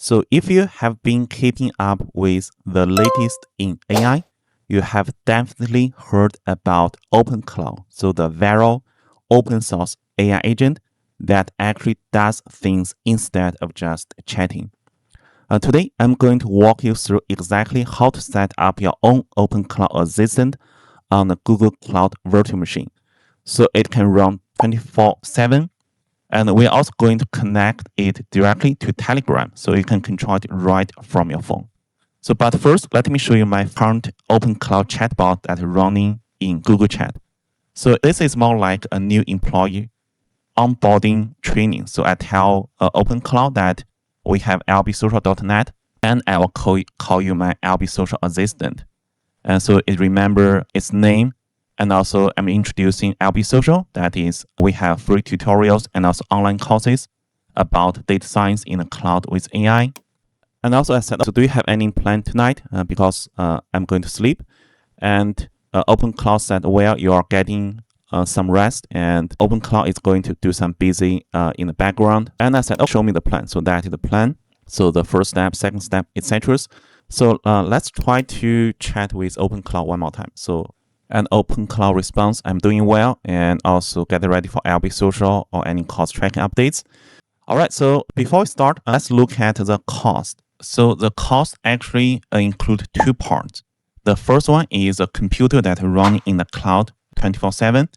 So if you have been keeping up with the latest in AI, you have definitely heard about OpenClaw, so the viral open source AI agent that actually does things instead of just chatting. Today, I'm going to walk you through exactly how to set up your own OpenClaw assistant on the Google Cloud virtual machine, so it can run 24/7. And we're also going to connect it directly to Telegram, so you can control it right from your phone. But first, let me show you my current OpenClaw chatbot that's running in Google Chat. So this is more like a new employee onboarding training. So I tell OpenClaw that we have lbsocial.net, and I will call you my lbsocial assistant. And so it remember its name. And also I'm introducing lbsocial. That is, we have free tutorials and also online courses about data science in the cloud with AI. And also I said, so do you have any plan tonight? Because I'm going to sleep. And OpenClaw said, well, you are getting some rest, and OpenClaw is going to do some busy in the background. And I said, oh, show me the plan. So that is the plan. So the first step, second step, etc. So let's try to chat with OpenClaw one more time. So an OpenClaw response, I'm doing well, and also get ready for LB Social or any cost tracking updates. All right, so before we start, let's look at the cost. So the cost actually include two parts. The first one is a computer that running in the cloud 24/7.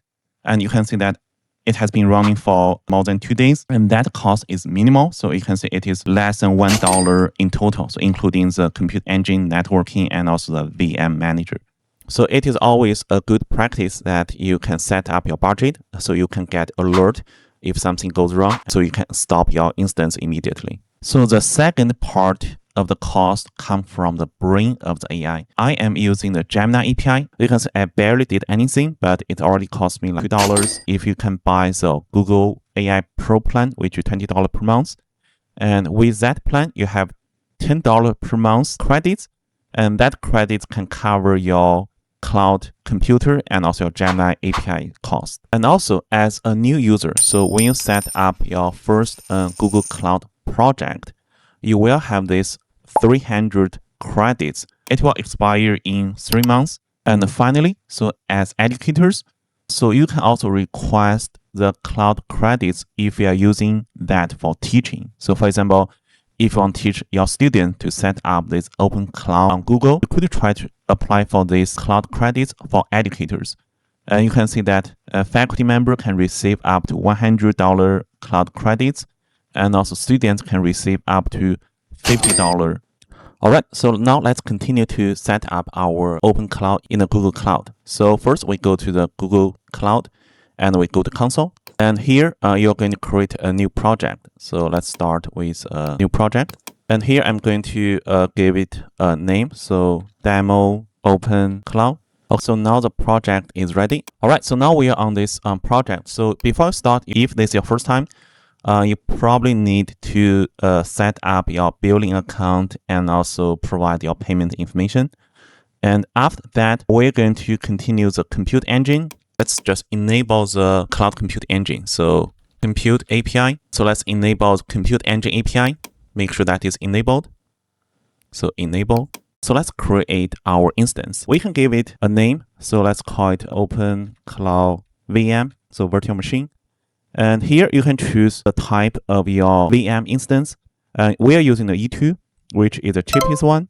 And you can see that it has been running for more than 2 days, and that cost is minimal. So you can see it is less than $1 in total, so including the compute engine, networking, and also the VM manager. So it is always a good practice that you can set up your budget so you can get alert if something goes wrong, so you can stop your instance immediately. So the second part of the cost comes from the brain of the AI. I am using the Gemini API. You can see I barely did anything, but it already cost me like $2 if you can buy the Google AI Pro plan, which is $20 per month. And with that plan, you have $10 per month credits, and that credits can cover your cloud computer and also your Gemini API cost. And also as a new user, so when you set up your first Google Cloud project, you will have this 300 credits. It will expire in 3 months. And finally, so as educators, so you can also request the cloud credits if you are using that for teaching. So for example, if you want to teach your student to set up this OpenClaw on Google, you could try to apply for these cloud credits for educators. And you can see that a faculty member can receive up to $100 cloud credits, and also students can receive up to $50. All right, so now let's continue to set up our OpenClaw in the Google Cloud. So first we go to the Google Cloud and we go to console. And here you're going to create a new project. So let's start with a new project. And here I'm going to give it a name. So demo OpenClaw. So now the project is ready. All right, so now we are on this project. So before I start, if this is your first time, you probably need to set up your billing account and also provide your payment information. And after that, we're going to continue the compute engine. Let's just enable the cloud compute engine. So compute API. So let's enable the compute engine API. Make sure that is enabled. So enable. So let's create our instance. We can give it a name. So let's call it OpenClaw VM. So virtual machine. And here you can choose the type of your VM instance. We are using the E2, which is the cheapest one.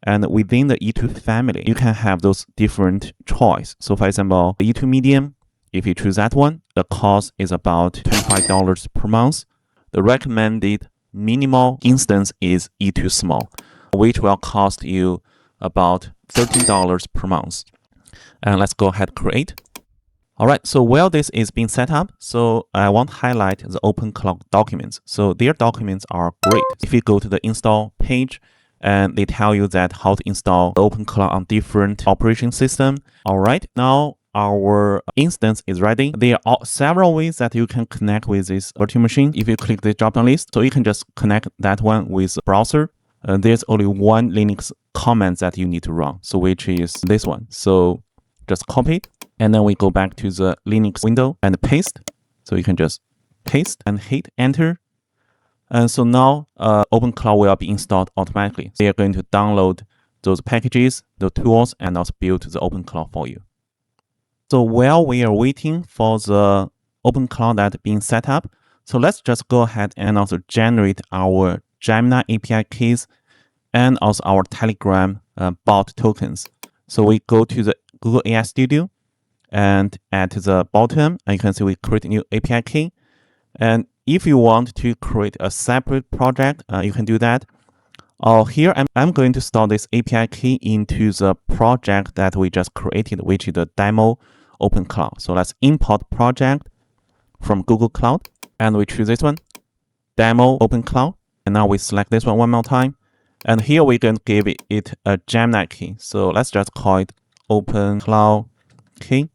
And within the E2 family, you can have those different choice. So for example, the E2 medium, if you choose that one, the cost is about $25 per month. The recommended minimal instance is E2 small, which will cost you about $13 per month. And let's go ahead and create. All right, so while this is being set up, so I want to highlight the OpenClaw documents. So their documents are great. If you go to the install page, and they tell you that how to install OpenClaw on different operation system. All right, now our instance is ready. There are several ways that you can connect with this virtual machine. If you click the drop-down list, so you can just connect that one with the browser. There's only one Linux command that you need to run, so which is this one. So just copy it, and then we go back to the Linux window and paste. So you can just paste and hit enter. And so now OpenClaw will be installed automatically. So you're going to download those packages, the tools, and also build the OpenClaw for you. So while we are waiting for the OpenClaw that being set up, so let's just go ahead and also generate our Gemini API keys and also our Telegram bot tokens. So we go to the Google AI Studio, and at the bottom, you can see we create a new API key. And if you want to create a separate project, you can do that. Here, I'm going to store this API key into the project that we just created, which is the demo OpenClaw. So let's import project from Google Cloud, and we choose this one, demo OpenClaw. And now we select this one more time. And here we're going to give it a Gemini key. So let's just call it OpenClaw key.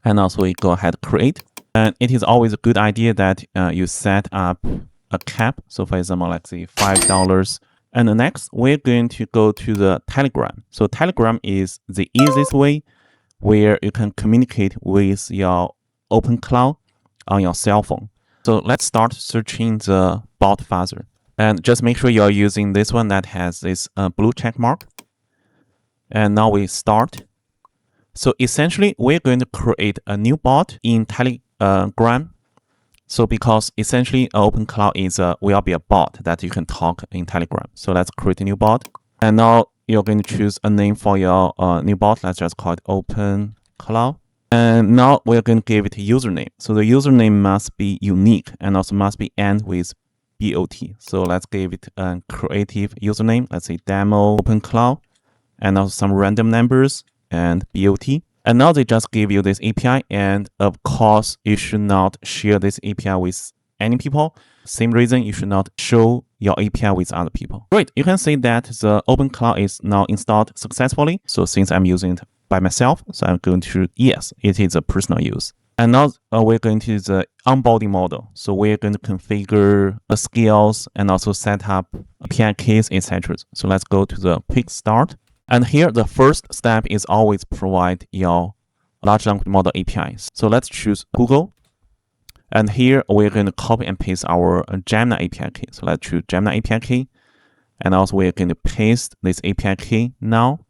And also we go ahead create. And it is always a good idea that you set up a cap. So for example, let's say $5. And the next, we're going to go to the Telegram. So Telegram is the easiest way where you can communicate with your OpenClaw on your cell phone. So let's start searching the BotFather. And just make sure you're using this one that has this blue check mark. And now we start. So essentially, we're going to create a new bot in Telegram. So because essentially OpenClaw is will be a bot that you can talk in Telegram. So let's create a new bot. And now you're going to choose a name for your new bot. Let's just call it OpenClaw. And now we're going to give it a username. So the username must be unique and also must be end with BOT. So let's give it a creative username. Let's say demo OpenClaw and also some random numbers and BOT. And now they just give you this API. And of course, you should not share this API with any people. Same reason you should not show your API with other people. Great. You can see that the OpenClaw is now installed successfully. So since I'm using it by myself, so I'm going to, yes, it is a personal use. And now we're going to the onboarding model. So we're going to configure the skills and also set up API keys, etc. So let's go to the quick start. And here, the first step is always provide your large language model APIs. So let's choose Google. And here, we're going to copy and paste our Gemini API key. So let's choose Gemini API key. And also, we're going to paste this API key now.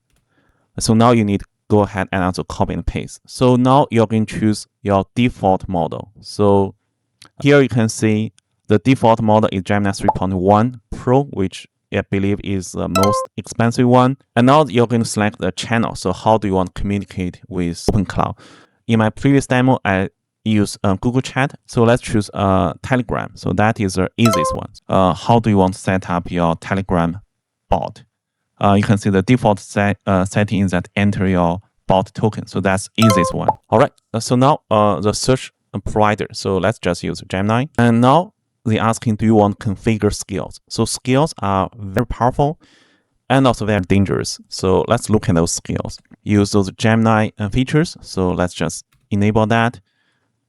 So now you need to go ahead and also copy and paste. So now you're going to choose your default model. So here you can see the default model is Gemini 3.1 Pro, which I believe is the most expensive one. And now you're going to select the channel. So how do you want to communicate with OpenClaw? In my previous demo, I used Google Chat. So let's choose Telegram. So that is the easiest one. How do you want to set up your Telegram bot? You can see the default setting is that enter your bot token. So that's easiest one. All right. So now the search provider. So let's just use Gemini. And now they're asking, do you want to configure skills? So skills are very powerful and also very dangerous. So let's look at those skills. Use those Gemini features. So let's just enable that.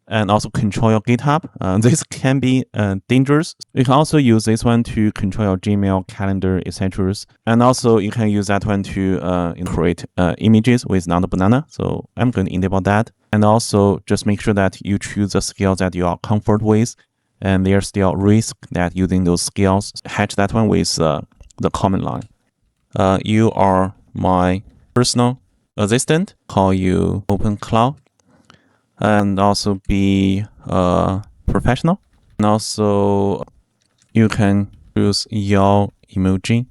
And also control your GitHub. This can be dangerous. You can also use this one to control your Gmail, calendar, etc. And also you can use that one to create images with Nano Banana. So I'm going to enable that. And also just make sure that you choose the skills that you are comfortable with. And there's still risk that using those skills, hatch that one with the command line. You are my personal assistant. Call you OpenClaw. And also be professional. And also you can use your emoji.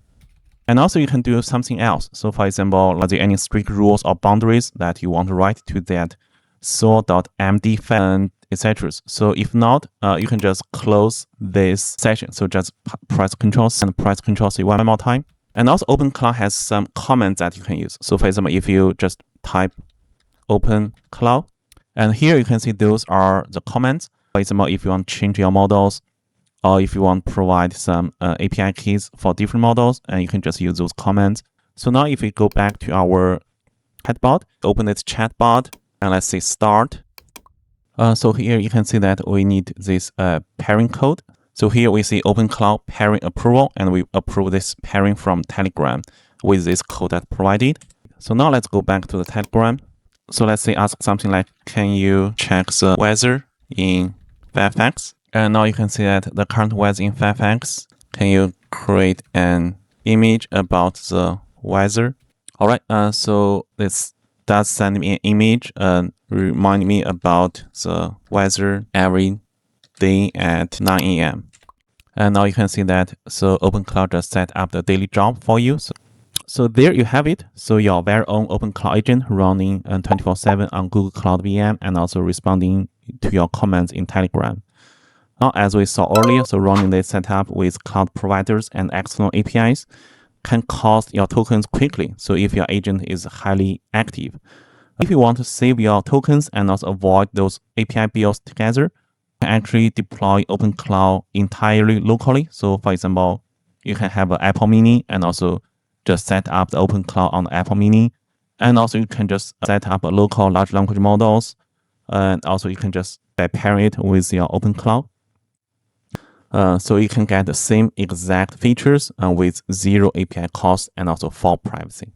And also you can do something else. So for example, are there any strict rules or boundaries that you want to write to that soul.md file, etc. So if not, you can just close this session. So just press Ctrl and press Ctrl C one more time. And also OpenClaw has some comments that you can use. So for example, if you just type OpenClaw, and here you can see those are the comments. For example, if you want to change your models, or if you want to provide some API keys for different models, and you can just use those comments. So now if we go back to our chatbot, open this chatbot, and let's say start. So here you can see that we need this pairing code. So here we see OpenClaw pairing approval, and we approve this pairing from Telegram with this code that provided. So now let's go back to the Telegram. So let's say ask something like, can you check the weather in Fairfax? And now you can see that the current weather in Firefox. Can you create an image about the weather? All right, so this does send me an image and remind me about the weather every day at 9 a.m. And now you can see that, so OpenClaw just set up the daily job for you. So there you have it. So your very own OpenClaw agent running 24/7 on Google Cloud VM and also responding to your comments in Telegram. Now, as we saw earlier, so running this setup with cloud providers and external APIs can cost your tokens quickly. So if your agent is highly active, if you want to save your tokens and also avoid those API bills together, you can actually deploy OpenClaw entirely locally. So for example, you can have an Apple Mini and also just set up the OpenClaw on the Apple Mini. And also you can just set up a local large language models. And also you can just pair it with your OpenClaw. So you can get the same exact features with zero API cost and also full privacy.